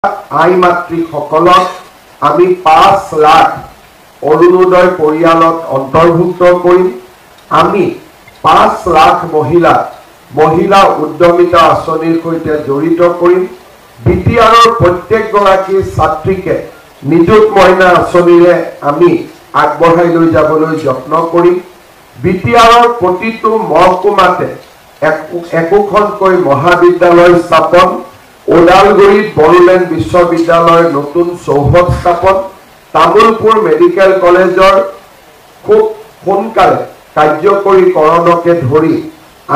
আই মাতৃসকলক আমি 5 লাখ অৰুণোদয় পৰিয়ালত অন্তৰ্ভুক্ত কৰিম। আমি 5 লাখ মহিলা উদ্যমিতা আঁচনিৰ সৈতে জড়িত কৰিম। বিটিআৰৰ প্ৰত্যেকগৰাকী ছাত্ৰীকে নিযুত মইনা আঁচনিৰে আমি আগবঢ়াই লৈ যাবলৈ যত্ন কৰিম। বিটিআৰৰ প্ৰতিটো মহকুমাতে একোখনকৈ মহাবিদ্যালয় স্থাপন, ওদালগুৰিত বড়োলেণ্ড বিশ্ববিদ্যালয়ৰ নতুন চৌহদ স্থাপন, তামুলপুৰ মেডিকেল কলেজৰ খুব সোনকালে কাৰ্যকৰীকৰণকে ধৰি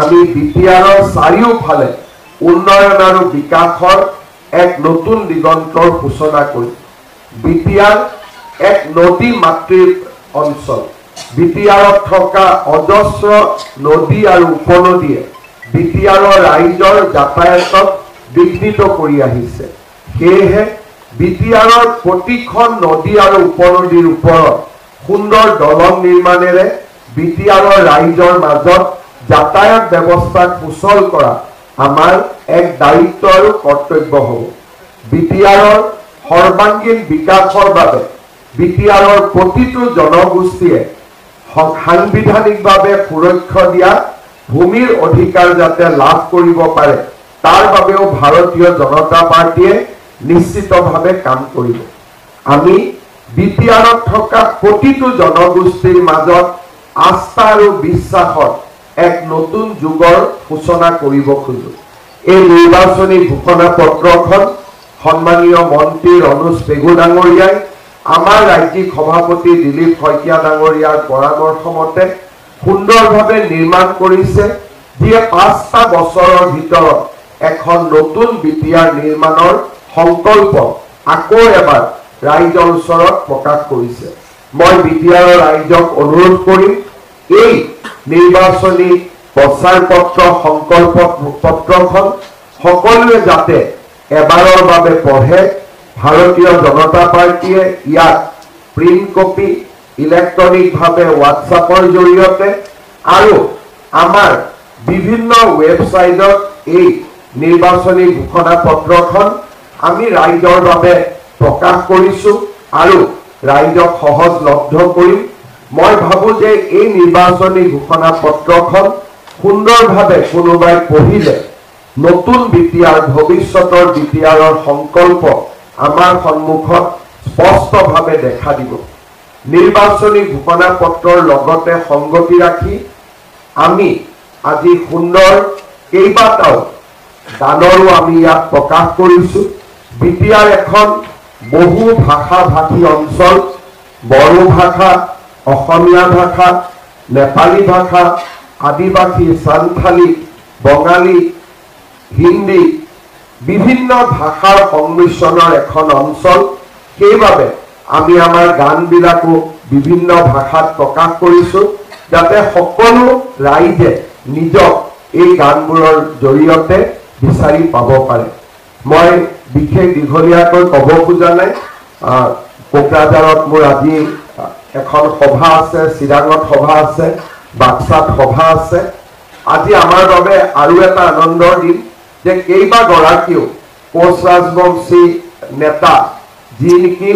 আমি বিটিআৰৰ চাৰিওফালে উন্নয়ন আৰু বিকাশৰ এক নতুন দিগন্তৰ সূচনা কৰিম। বিটিআৰ এক নদী মাতৃৰ অঞ্চল। বিটিআৰত থকা অজস্ৰ নদী আৰু উপনদীয়ে বিটিআৰৰ ৰাইজৰ যাতায়াতক বিঘ্নিত কৰি আহিছে। সেয়েহে বিটিআৰৰ প্ৰতিখন নদী আৰু উপনদীৰ ওপৰত সুন্দৰ দলং নিৰ্মাণেৰে বিটিআৰৰ ৰাইজৰ মাজত যাতায়াত ব্যৱস্থাক সুচল কৰা আমাৰ এক দায়িত্ব আৰু কৰ্তব্য হ'ব। বিটিআৰৰ সৰ্বাংগীন বিকাশৰ বাবে বিটিআৰৰ প্ৰতিটো জনগোষ্ঠীয়ে সাংবিধানিকভাৱে সুৰক্ষা দিয়া ভূমিৰ অধিকাৰ যাতে লাভ কৰিব পাৰে তাৰ বাবেও ভাৰতীয় জনতা পাৰ্টিয়ে নিশ্চিতভাৱে কাম কৰিব। আমি বিটিআৰত থকা প্ৰতিটো জনগোষ্ঠীৰ মাজত আস্থা আৰু বিশ্বাসৰ এক নতুন যুগৰ সূচনা কৰিব খোজো। এই নিৰ্বাচনী ঘোষণা পত্ৰখন সন্মানীয় মন্ত্ৰী অনুজ পেগু ডাঙৰীয়াই আমাৰ ৰাজ্যিক সভাপতি দিলীপ শইকীয়া ডাঙৰীয়াৰ পৰামৰ্শ মতে সুন্দৰভাৱে নিৰ্মাণ কৰিছে, যিয়ে 5টা বছৰৰ ভিতৰত এখন নতুন বিটিআৰ নিৰ্মাণৰ সংকল্প আকৌ এবাৰ ৰাইজৰ ওচৰত প্ৰকাশ কৰিছে। মই বিটিআৰৰ ৰাইজক অনুৰোধ কৰিম, এই নিৰ্বাচনী প্ৰচাৰ পত্ৰ সংকল্প পত্ৰখন সকলোৱে যাতে এবাৰৰ বাবে পঢ়ে। ভাৰতীয় জনতা পাৰ্টিয়ে ইয়াক প্ৰিণ্ট কপি, ইলেক্ট্ৰনিকভাৱে হোৱাটছআপৰ জৰিয়তে আৰু আমাৰ বিভিন্ন ৱেবছাইটত এই নিৰ্বাচনী ঘোষণা পত্ৰখন আমি ৰাইজৰ বাবে প্ৰকাশ কৰিছোঁ আৰু ৰাইজক সহজলভ্য কৰিম। মই ভাবোঁ যে এই নিৰ্বাচনী ঘোষণা পত্ৰখন সুন্দৰভাৱে কোনোবাই পঢ়িলে নতুন বিটিআৰ, ভৱিষ্যতৰ বিটিআৰৰ সংকল্প আমাৰ সন্মুখত স্পষ্টভাৱে দেখা দিব। নিৰ্বাচনী ঘোষণা পত্ৰৰ লগতে সংগতি ৰাখি আমি আজি সুন্দৰ কেইবাটাও গানৰো আমি ইয়াত প্ৰকাশ কৰিছোঁ। বিটিআৰ এখন বহু ভাষা ভাষী অঞ্চল। বড়ো ভাষা, অসমীয়া ভাষা, নেপালী ভাষা, আদিবাসী, সান্থালী, বঙালী, হিন্দী বিভিন্ন ভাষাৰ সংমিশ্ৰণৰ এখন অঞ্চল। সেইবাবে আমি আমাৰ গানবিলাকো বিভিন্ন ভাষাত প্ৰকাশ কৰিছোঁ, যাতে সকলো ৰাইজে নিজক এই গানবোৰৰ জৰিয়তে বিচাৰি পাব পাৰে। মই বিশেষ দীঘলীয়াকৈ ক'ব খোজা নাই। কোকৰাঝাৰত মোৰ আজি এখন সভা আছে, চিৰাঙত সভা আছে, বাক্সাত সভা আছে। আজি আমাৰ বাবে আৰু এটা আনন্দৰ দিন যে কেইবাগৰাকীও কোচ ৰাজবংশী নেতা, যি নেকি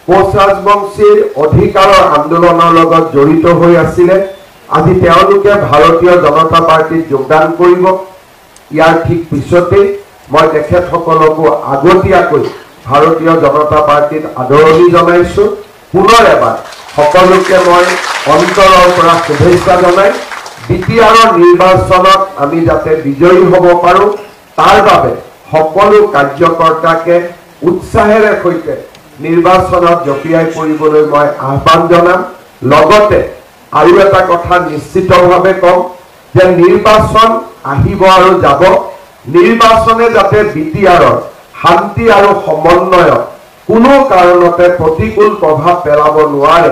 কোচ ৰাজবংশীৰ অধিকাৰৰ আন্দোলনৰ লগত জড়িত হৈ আছিলে, আজি তেওঁলোকে ভাৰতীয় জনতা পাৰ্টিত যোগদান কৰিব। ইয়াৰ ঠিক পিছতেই মই তেখেতসকলকো আগতীয়াকৈ ভাৰতীয় জনতা পাৰ্টিত আদৰণি জনাইছোঁ। পুনৰ এবাৰ সকলোকে মই অন্তৰৰ পৰা শুভেচ্ছা জনাই বিটিআৰৰ নিৰ্বাচনত আমি যাতে বিজয়ী হ'ব পাৰোঁ তাৰ বাবে সকলো কাৰ্যকৰ্তাকে উৎসাহেৰে সৈতে নিৰ্বাচনত জঁপিয়াই পৰিবলৈ মই আহ্বান জনাম। লগতে আৰু এটা কথা নিশ্চিতভাৱে কম যে নিৰ্বাচন আহিব আৰু যাব। নিৰ্বাচনে যাতে বিটিআৰৰ শান্তি আৰু সমন্বয়ত কোনো কাৰণতে প্ৰতিকূল প্ৰভাৱ পেলাব নোৱাৰে